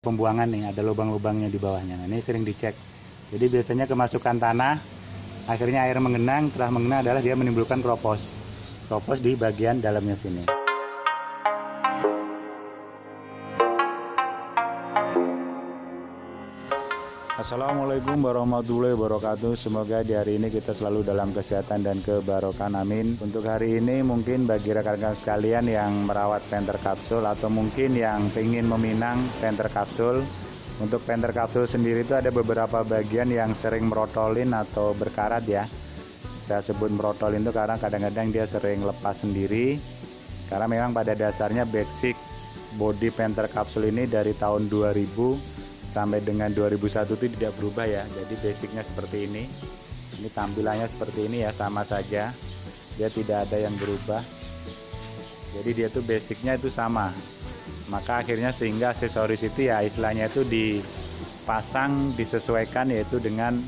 pembuangan nih, ada lubang-lubangnya di bawahnya. Nah, ini sering dicek. Jadi biasanya kemasukan tanah, akhirnya air mengenang, setelah mengenang adalah dia menimbulkan kropos. Kropos di bagian dalamnya sini. Assalamualaikum warahmatullahi wabarakatuh. Semoga di hari ini kita selalu dalam kesehatan dan kebarokan, amin. Untuk hari ini mungkin bagi rekan-rekan sekalian yang merawat penter kapsul atau mungkin yang ingin meminang penter kapsul. Untuk penter kapsul sendiri itu ada beberapa bagian yang sering merotolin atau berkarat ya. Saya sebut merotolin itu karena kadang-kadang dia sering lepas sendiri. Karena memang pada dasarnya basic body penter kapsul ini dari tahun 2000 sampai dengan 2001 itu tidak berubah ya. Jadi basicnya seperti ini. Ini tampilannya seperti ini ya, sama saja. Dia tidak ada yang berubah. Jadi dia tuh basicnya itu sama. Maka akhirnya sehingga aksesoris itu ya istilahnya itu dipasang, disesuaikan yaitu dengan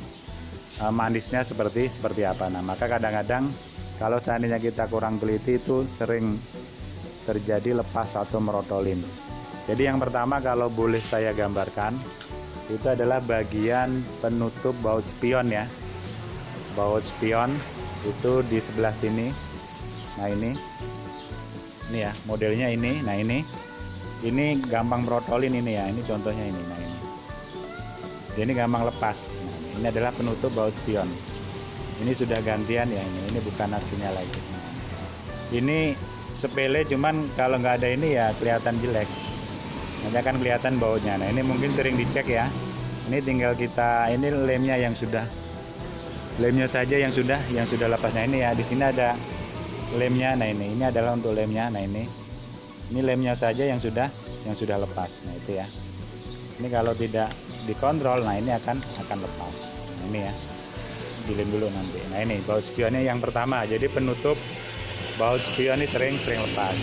manisnya seperti apa. Nah, maka kadang-kadang kalau seandainya kita kurang teliti itu sering terjadi lepas atau merotolin. Jadi yang pertama kalau boleh saya gambarkan itu adalah bagian penutup baut spion ya. Baut spion itu di sebelah sini. Nah ini ya modelnya ini. Nah ini gampang merotolin ini ya. Ini contohnya ini. Nah ini gampang lepas. Nah, ini adalah penutup baut spion. Ini sudah gantian ya ini bukan aslinya lagi. Ini sepele, cuman kalau nggak ada ini ya kelihatan jelek. Nanti akan kelihatan bautnya. Nah ini mungkin sering dicek ya. Ini tinggal kita, ini lemnya yang sudah, lemnya saja yang sudah lepas. Nah ini ya di sini ada lemnya. Nah ini adalah untuk lemnya. Nah ini lemnya saja yang sudah lepas. Nah itu ya. Ini kalau tidak dikontrol, nah ini akan lepas. Nah ini ya, dilem dulu nanti. Nah ini baut spionnya yang pertama. Jadi penutup baut spion ini sering lepas.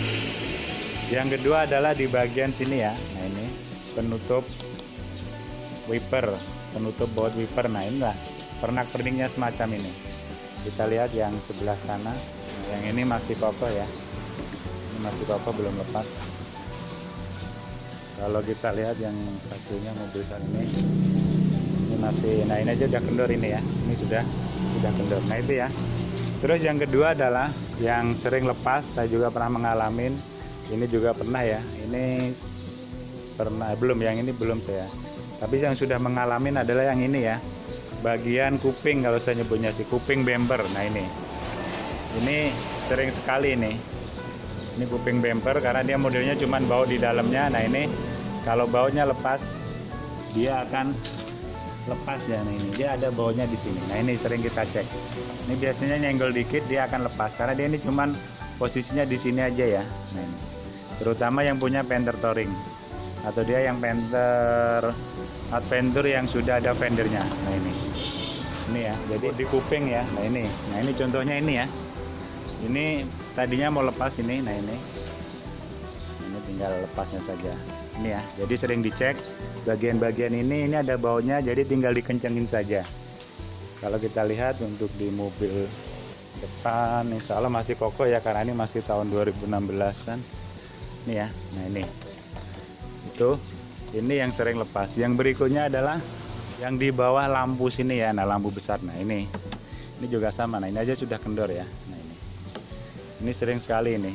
Yang kedua adalah di bagian sini ya. Nah ini penutup wiper, penutup baut wiper. Nah inilah pernak-perniknya semacam ini. Kita lihat yang sebelah sana. Nah, yang ini masih kokoh ya. Ini masih kokoh, belum lepas. Kalau kita lihat yang satunya mobil saat ini masih. Nah ini aja udah kendor ini ya. Ini sudah kendor. Nah itu ya. Terus yang kedua adalah yang sering lepas. Saya juga pernah mengalamin. Ini juga pernah ya, ini pernah, belum, yang ini belum saya. Tapi yang sudah mengalami adalah yang ini ya, bagian kuping, kalau saya nyebutnya sih kuping bumper. Nah ini sering sekali ini kuping bumper karena dia modelnya cuman baut di dalamnya. Nah ini kalau bautnya lepas dia akan lepas ya. Nah ini dia ada bautnya di sini. Nah ini sering kita cek. Ini biasanya nyenggol dikit dia akan lepas karena dia ini cuman posisinya di sini aja ya. Nah ini terutama yang punya penter touring atau dia yang penter adventure yang sudah ada fendernya. Nah ini ya, jadi di kuping ya. Nah ini contohnya ini ya. Ini tadinya mau lepas ini. Nah ini tinggal lepasnya saja. Ini ya, jadi sering dicek bagian-bagian ini ada bautnya, jadi tinggal dikencengin saja. Kalau kita lihat untuk di mobil depan insya Allah masih kokoh ya, karena ini masih tahun 2016an. Ini ya, nah ini yang sering lepas. Yang berikutnya adalah yang di bawah lampu sini ya. Nah lampu besar. Nah ini juga sama. Nah ini aja sudah kendor ya. Nah ini sering sekali ini.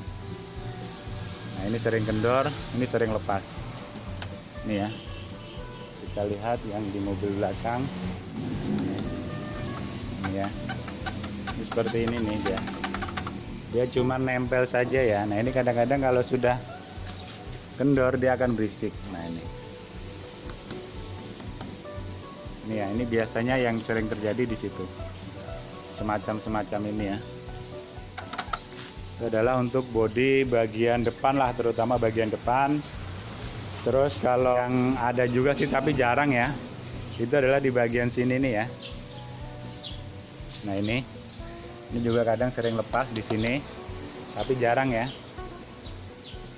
Nah ini sering kendor, ini sering lepas. Ini ya, kita lihat yang di mobil belakang. Ini ya, ini seperti ini nih dia cuma nempel saja ya. Nah ini kadang-kadang kalau sudah kendor dia akan berisik. Nah ini ya, ini biasanya yang sering terjadi di situ, semacam ini ya. Itu adalah untuk bodi bagian depan lah, terutama bagian depan. Terus kalau yang ada juga sih tapi jarang ya, itu adalah di bagian sini nih ya. Nah ini juga kadang sering lepas di sini, tapi jarang ya,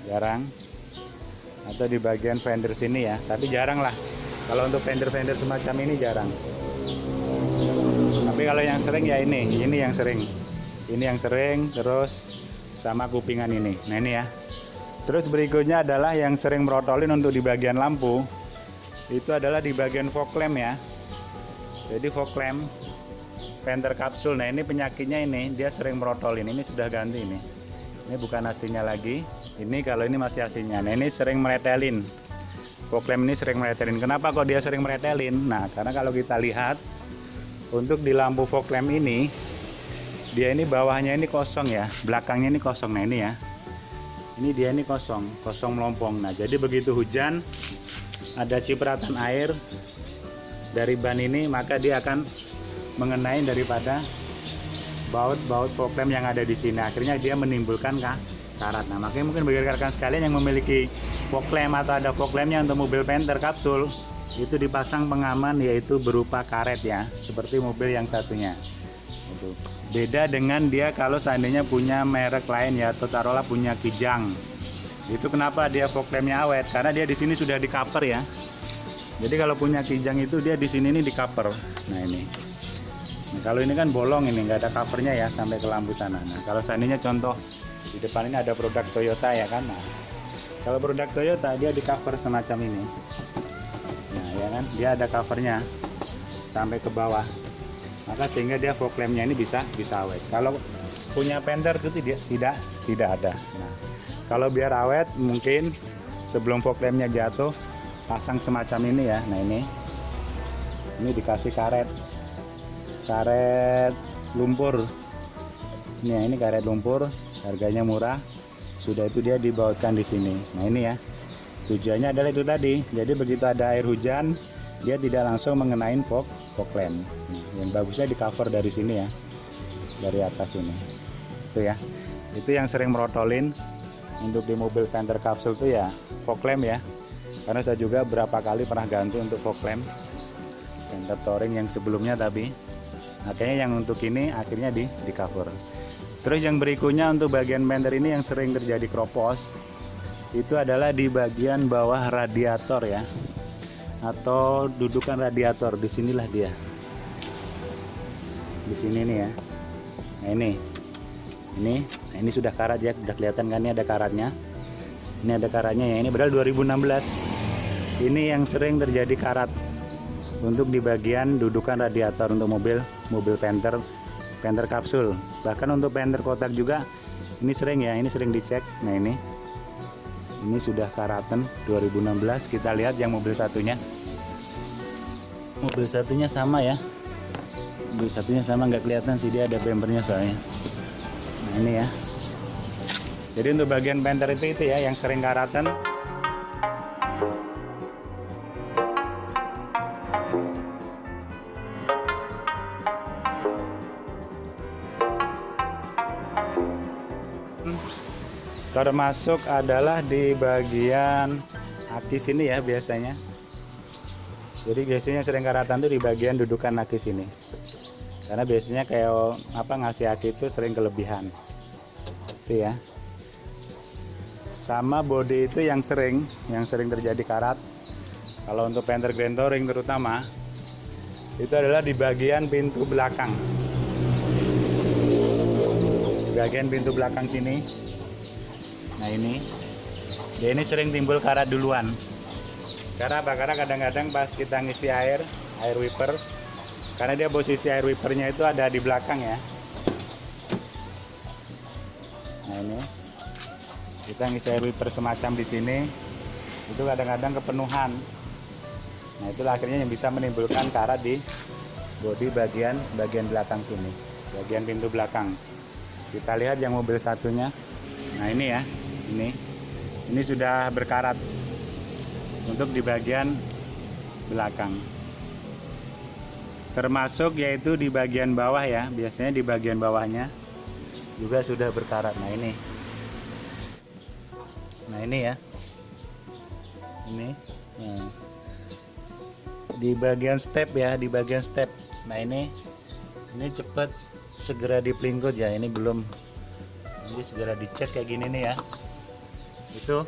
jarang. Atau di bagian fender sini ya, tapi jarang lah. Kalau untuk fender semacam ini jarang. Tapi kalau yang sering ya ini yang sering. Ini yang sering, terus sama kupingan ini. Nah ini ya. Terus berikutnya adalah yang sering merotolin untuk di bagian lampu. itu adalah di bagian fog lamp ya. Jadi fog lamp fender kapsul. Nah ini penyakitnya, ini dia sering merotolin. Ini sudah ganti ini. Ini bukan aslinya lagi. Ini kalau ini masih aslinya. Nah ini sering meretelin. Fog lamp ini sering meretelin. Kenapa kok dia sering meretelin? Nah karena kalau kita lihat untuk di lampu fog lamp ini, dia ini bawahnya ini kosong ya, belakangnya ini kosong. Nah ini ya, ini dia ini kosong melompong. Nah jadi begitu hujan ada cipratan air dari ban ini, maka dia akan mengenai daripada baut fog lamp yang ada di sini. Akhirnya dia menimbulkan karat. Nah makanya mungkin bagi rekan-rekan sekalian yang memiliki fog lamp atau ada fog lampnya untuk mobil Panther kapsul, itu dipasang pengaman yaitu berupa karet ya, seperti mobil yang satunya. Itu beda dengan dia kalau seandainya punya merek lain ya, atau taruhlah punya Kijang. Itu kenapa dia fog lampnya awet? Karena dia di sini sudah di cover ya. Jadi kalau punya Kijang itu dia di sini ini di cover. Nah ini. Nah, kalau ini kan bolong, ini nggak ada covernya ya sampai ke lampu sana. Nah kalau seandainya contoh di depan ini ada produk Toyota ya kan. Nah kalau produk Toyota dia di cover semacam ini. Nah ya kan, dia ada covernya sampai ke bawah, maka sehingga dia fog lampnya ini bisa awet. Kalau punya Panther itu tidak ada. Nah kalau biar awet mungkin sebelum fog lampnya jatuh pasang semacam ini ya. Nah ini dikasih karet lumpur. Ini karet lumpur, harganya murah. Sudah itu dia dibautkan di sini. Nah ini ya, tujuannya adalah itu tadi. Jadi begitu ada air hujan, dia tidak langsung mengenain fog lamp. Nah, yang bagusnya di cover dari sini ya, dari atas ini. Itu ya, itu yang sering merotolin untuk di mobil Panther kapsul itu ya fog lamp ya. Karena saya juga berapa kali pernah ganti untuk fog lamp Panther Touring yang sebelumnya, tapi akhirnya yang untuk ini akhirnya di cover. Terus yang berikutnya untuk bagian Panther ini yang sering terjadi kropos, itu adalah di bagian bawah radiator ya, atau dudukan radiator. Disinilah dia, di sini nih ya. Nah ini sudah karat ya, sudah kelihatan kan, ini ada karatnya. Ini ada karatnya ya, ini padahal 2016. Ini yang sering terjadi karat untuk di bagian dudukan radiator untuk mobil Panther kapsul. Bahkan untuk Panther kotak juga ini sering ya, ini sering dicek. Nah ini sudah karatan 2016. Kita lihat yang mobil satunya sama ya, mobil satunya sama, nggak kelihatan sih dia ada bumpernya soalnya. Nah ini ya, jadi untuk bagian Panther itu ya yang sering karatan. Termasuk adalah di bagian aki sini ya biasanya. Jadi biasanya sering karatan tuh di bagian dudukan aki sini. Karena biasanya kayak ngasih aki itu sering kelebihan. Itu ya. Sama bodi itu yang sering terjadi karat. Kalau untuk Panther Grand Touring terutama, itu adalah di bagian pintu belakang. Di bagian pintu belakang sini. Nah ini sering timbul karat duluan. Karena apa? Karena kadang-kadang pas kita ngisi air wiper, karena dia posisi air wipernya itu ada di belakang ya. Nah ini kita ngisi air wiper semacam di sini, itu kadang-kadang kepenuhan. Nah itulah akhirnya yang bisa menimbulkan karat di bodi bagian belakang sini, bagian pintu belakang. Kita lihat yang mobil satunya. Nah ini ya, ini sudah berkarat untuk di bagian belakang. Termasuk yaitu di bagian bawah ya, biasanya di bagian bawahnya juga sudah berkarat. Nah ini ya, ini di bagian step ya, di bagian step. Nah ini cepat segera dipelingkut ya, ini belum, ini segera dicek kayak gini nih ya. Itu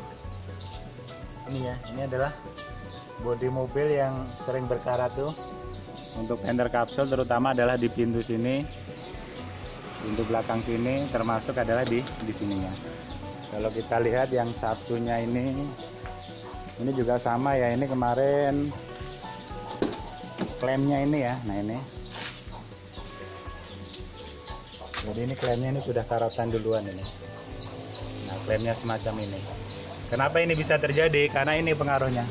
ini ya, ini adalah bodi mobil yang sering berkarat tuh untuk Panther kapsul, terutama adalah di pintu sini, pintu belakang sini, termasuk adalah di sininya. Kalau kita lihat yang satunya ini juga sama ya, ini kemarin klemnya ini ya. Nah ini, jadi ini klemnya ini sudah karotan duluan ini. Nah klemnya semacam ini. Kenapa ini bisa terjadi? Karena ini pengaruhnya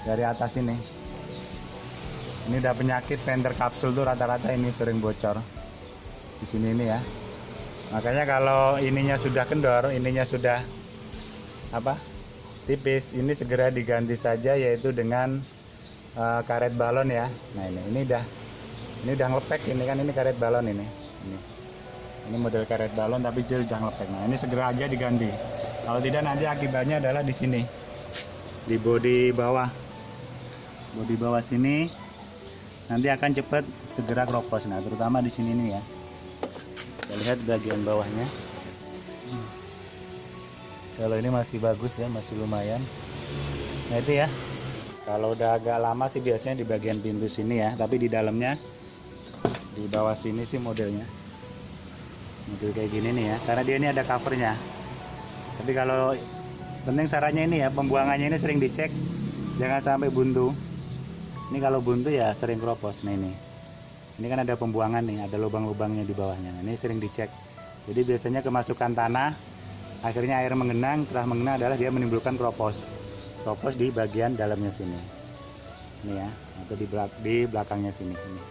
dari atas ini. Ini udah penyakit fender kapsul tuh rata-rata ini sering bocor di sini ini ya. Makanya kalau ininya sudah kendor, ininya sudah tipis, ini segera diganti saja, yaitu dengan karet balon ya. Nah ini udah ngelepek ini kan, ini karet balon ini model karet balon tapi dia udah ngelepek. Nah ini segera aja diganti. Kalau tidak nanti akibatnya adalah di sini, di bodi bawah sini nanti akan cepat segera keropos. Nah terutama di sini nih ya, kita lihat bagian bawahnya. Kalau ini masih bagus ya, masih lumayan. Nah itu ya, kalau udah agak lama sih biasanya di bagian pintu sini ya, tapi di dalamnya, di bawah sini sih model kayak gini nih ya, karena dia ini ada covernya. Tapi kalau penting sarannya ini ya, pembuangannya ini sering dicek, jangan sampai buntu. Ini kalau buntu ya sering keropos. Nah ini kan ada pembuangan nih, ada lubang-lubangnya di bawahnya. Nah, ini sering dicek. Jadi biasanya kemasukan tanah, akhirnya air mengenang, setelah mengenang adalah dia menimbulkan keropos di bagian dalamnya sini. Ini ya, atau di belakangnya sini. Ini.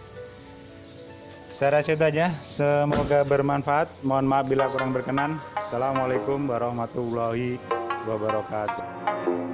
Saya rasa itu aja. Semoga bermanfaat. Mohon maaf bila kurang berkenan. Assalamualaikum warahmatullahi wabarakatuh.